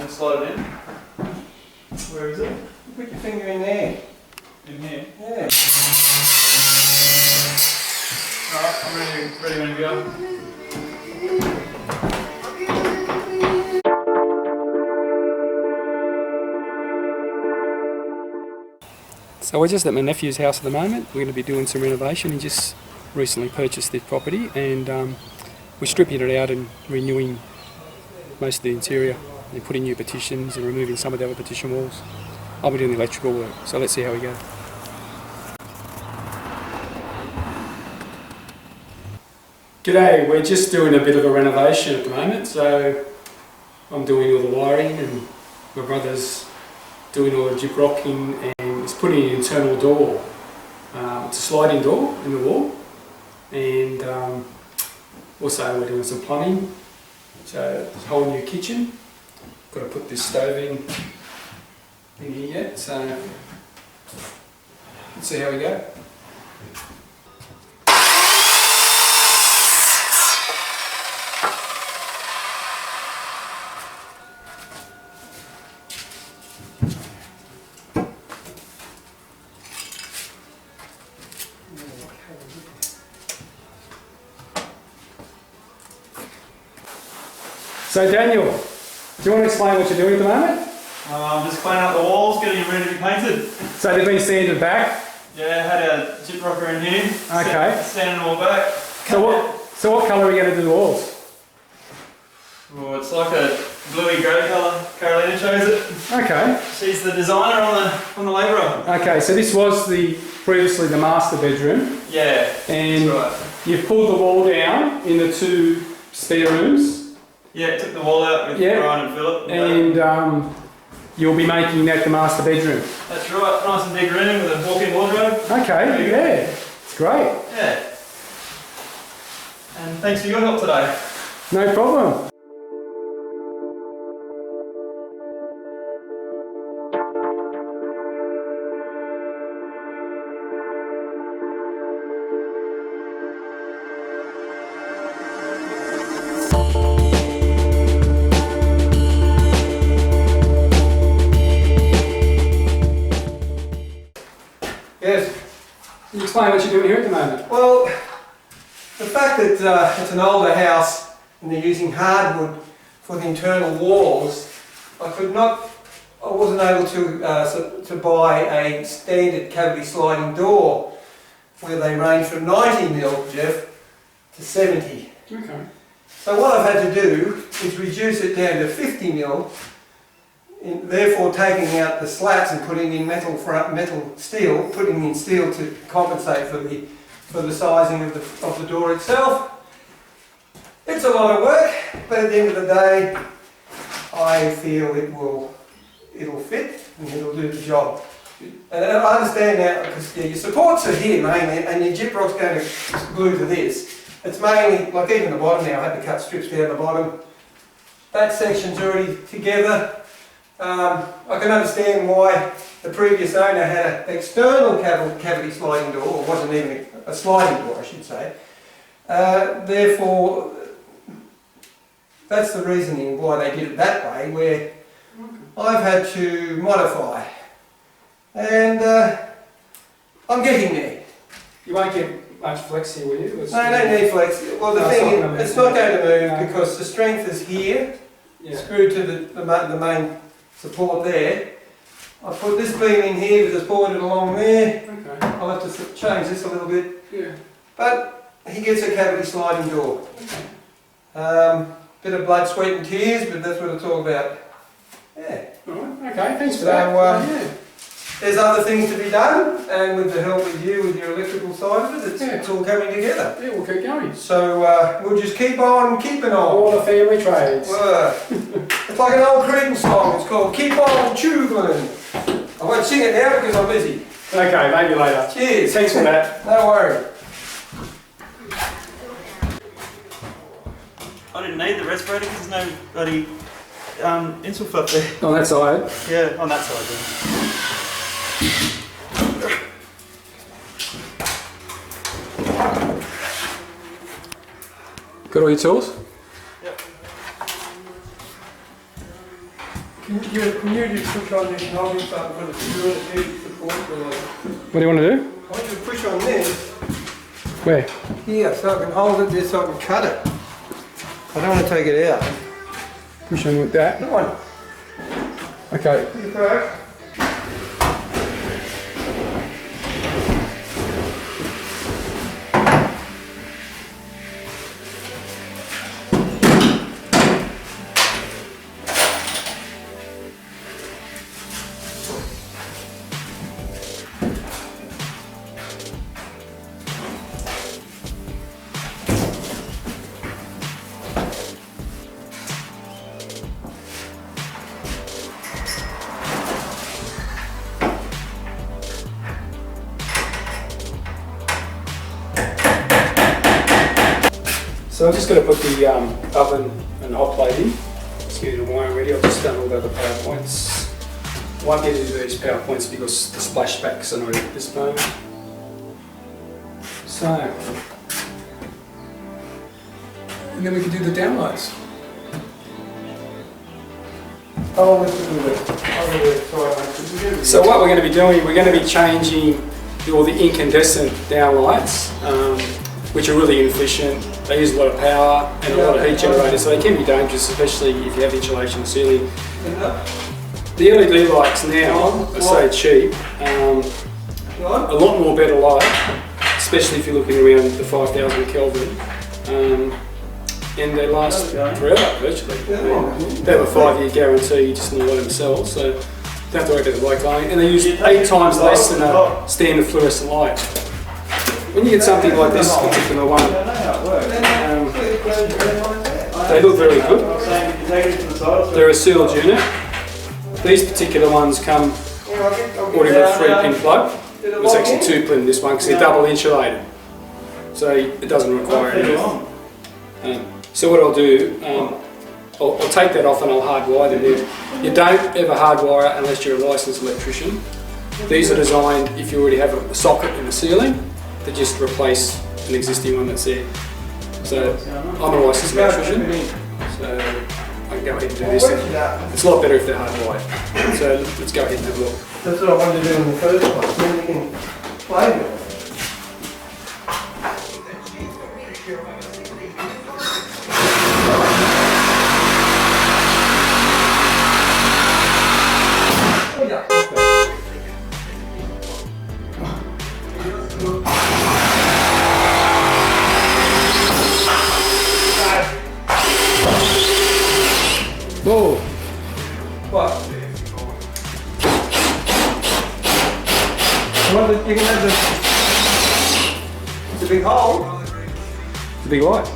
then slide it in. Where is it? Put your finger in there. In here? Yeah. Alright, I'm ready when you go. So we're just at my nephew's house at the moment. We're going to be doing some renovation. He just recently purchased this property, and we're stripping it out and renewing most of the interior and putting new partitions and removing some of the other partition walls. I'll be doing the electrical work, so let's see how we go. G'day, we're just doing a bit of a renovation at the moment, so I'm doing all the wiring and my brother's doing all the gyprocking and he's putting an internal door. It's a sliding door in the wall, and also we're doing some plumbing. So there's a whole new kitchen. Got to put this stove in here yet, so let's see how we go. So Daniel, do you want to explain what you're doing at the moment? I'm just cleaning up the walls, getting them ready to be painted. So they've been sanded back? Yeah, had a gyprocker in here. Okay. Sanding them all back. So what colour are we going to do the walls? Oh, it's like a bluey grey colour. Carolina chose it. Okay. She's the designer on the labourer. Okay, so this was previously the master bedroom. Yeah, and that's right. You've pulled the wall down in the two spare rooms. Yeah, took the wall out with Brian and Philip. And you'll be making that the master bedroom. That's right, nice and big room with a walk-in wardrobe. Okay, yeah, it's great. Yeah. And thanks for your help today. No problem. Yes. Can you explain what you're doing here at the moment? Well, the fact that it's an older house and they're using hardwood for the internal walls, I wasn't able to buy a standard cavity sliding door where they range from 90mm, Jeff, to 70. Okay. So what I've had to do is reduce it down to 50mm, therefore taking out the slats and putting in steel, putting in steel to compensate for the sizing of the door itself. It's a lot of work, but at the end of the day, I feel it'll fit and it'll do the job. And I understand now, because your supports are here mainly, and your gyprock's going to glue to this. It's mainly, like even the bottom now, I had to cut strips down the bottom. That section's already together. I can understand why the previous owner had an external cavity sliding door, or wasn't even a sliding door I should say. Therefore, that's the reasoning why they did it that way, where I've had to modify. And I'm getting there. You won't get much flex here, will you? No, I don't need flex. Well, the thing is, it's not going to move because the strength is here, screwed to the main support there. I put this beam in here with the supported along there. Okay. I'll have to change this a little bit. Yeah. But he gets a cavity sliding door. Bit of blood, sweat and tears, but that's what it's all about. Yeah. Alright, okay, thanks for that. Yeah. There's other things to be done, and with the help of you with your electrical side of it, it's all coming together. Yeah, we'll keep going. So we'll just keep on keeping on. All the family trades. It's like an old Creedence song, it's called Keep On Chugling. I won't sing it now because I'm busy. Okay, maybe later. Cheers. Thanks for that. No worries. I didn't need the respirator because there's no bloody insulfut there. On that side? Yeah, on that side then. Got all your tools? Yep. Can you just push on this holding button for the screw and the support for the... What do you want to do? I want you to push on this Where? here so I can hold it there so I can cut it. I don't want to take it out. Push on with that. Come on. Okay. You go. So I'm just going to put the oven and hot plate in. Let's get the wiring ready. I've just done all the other PowerPoints. I won't get into these PowerPoints because the splashbacks are not at this moment. So, and then we can do the downloads. Oh, this is good. Oh, sorry. So what we're going to be doing, we're going to be changing all the incandescent downlights, which are really inefficient. They use a lot of power and a lot of heat generators, so they can be dangerous, especially if you have insulation ceiling. The LED lights now are so cheap, a lot more better light, especially if you're looking around the 5,000 Kelvin. And they last forever, virtually. They have a 5-year guarantee, you just need to let them sell, so don't have to worry about the light glowing. And they use 8 times less than a standard fluorescent light. When you get something like this particular one, they look very good. They're a sealed unit. These particular ones come already with a 3-pin plug. It's actually 2-pin this one because they're double insulated. So it doesn't require anything. So what I'll do, I'll take that off and I'll hardwire them in. You don't ever hardwire unless you're a licensed electrician. These are designed if you already have a socket in the ceiling to just replace an existing one that's there. So I'm a licensed electrician, so I can go ahead and do this. It's a lot better if they're hardwired. So let's go ahead and have a look. That's what I wanted to do in the first place. Then you can play with it. Whoa! What? You can have the big hole. It's a big light.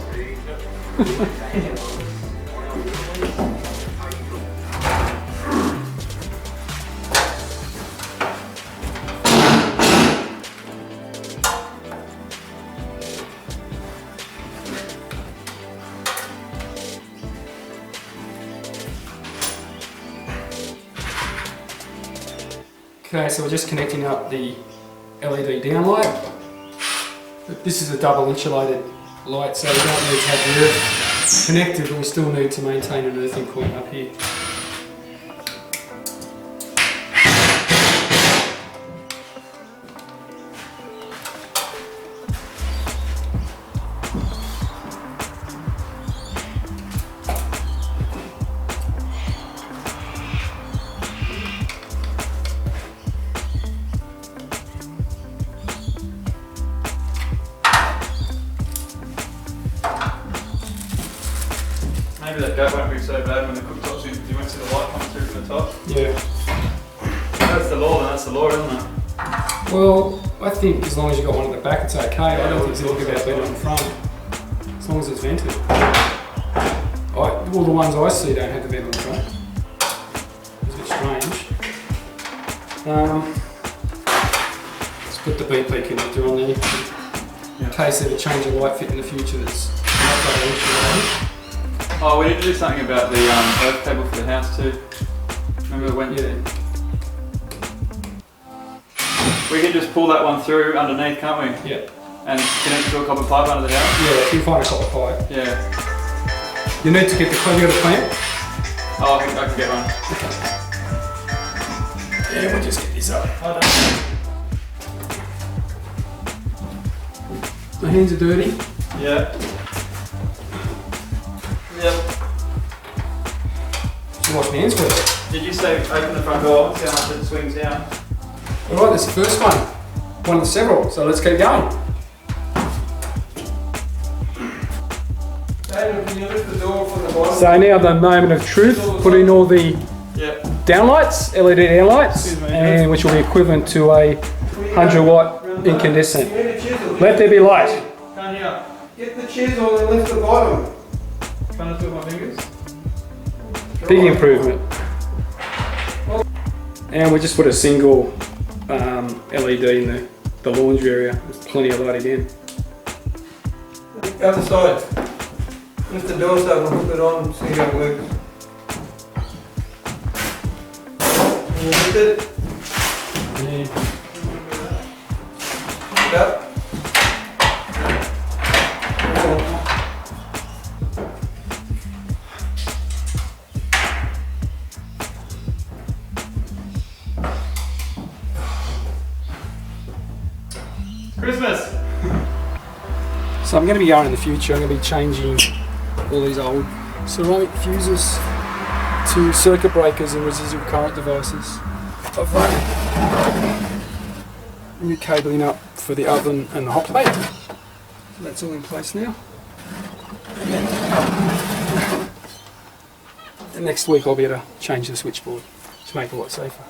Okay, so we're just connecting up the LED downlight. This is a double insulated light, so we don't need to have the earth connected, but we still need to maintain an earthing point up here. Maybe that gap won't be so bad when the cooktop's in, because you won't see the light coming through from the top. Yeah. That's the law, then that's the law, isn't it? Well, I think as long as you've got one at the back, it's okay. I don't think it's anything about better on the front, as long as it's vented. All the ones I see don't have the vent on the front. It's a bit strange. Let's put the BP connector on there, in case there's a change of light fit in the future that's not double insulated. Oh, we need to do something about the earth cable for the house too. Remember when? Yeah. We can just pull that one through underneath, can't we? Yeah. And connect to a copper pipe under the house? Yeah, if you find a copper pipe. Yeah. You need to get the clamp. Oh, I can get one. Yeah, we'll just get this up. Well done. My hands are dirty. Yeah. Yep. Should wash my hands first. Did you say open the front door? See how much it swings down? Alright, that's the first one. One of several, so let's keep going. Daniel, can you lift the door from the bottom? So now the moment of truth, put in all the Yep. downlights, LED downlights, Excuse me, and which will be equivalent to a 100 watt incandescent. You need a chisel. Let there be light. Can't hear. Get the chisel and lift the bottom. Can I do it with my fingers? Big improvement. And we just put a single LED in the laundry area. There's plenty of light again. Other side. Lift the door so we'll put it on and see how it works. Can you lift it? Lift up. Christmas! So I'm going to be going in the future, I'm going to be changing all these old ceramic fuses to circuit breakers and residual current devices. I've run new cabling up for the oven and the hot plate. So that's all in place now. And next week I'll be able to change the switchboard to make it a lot safer.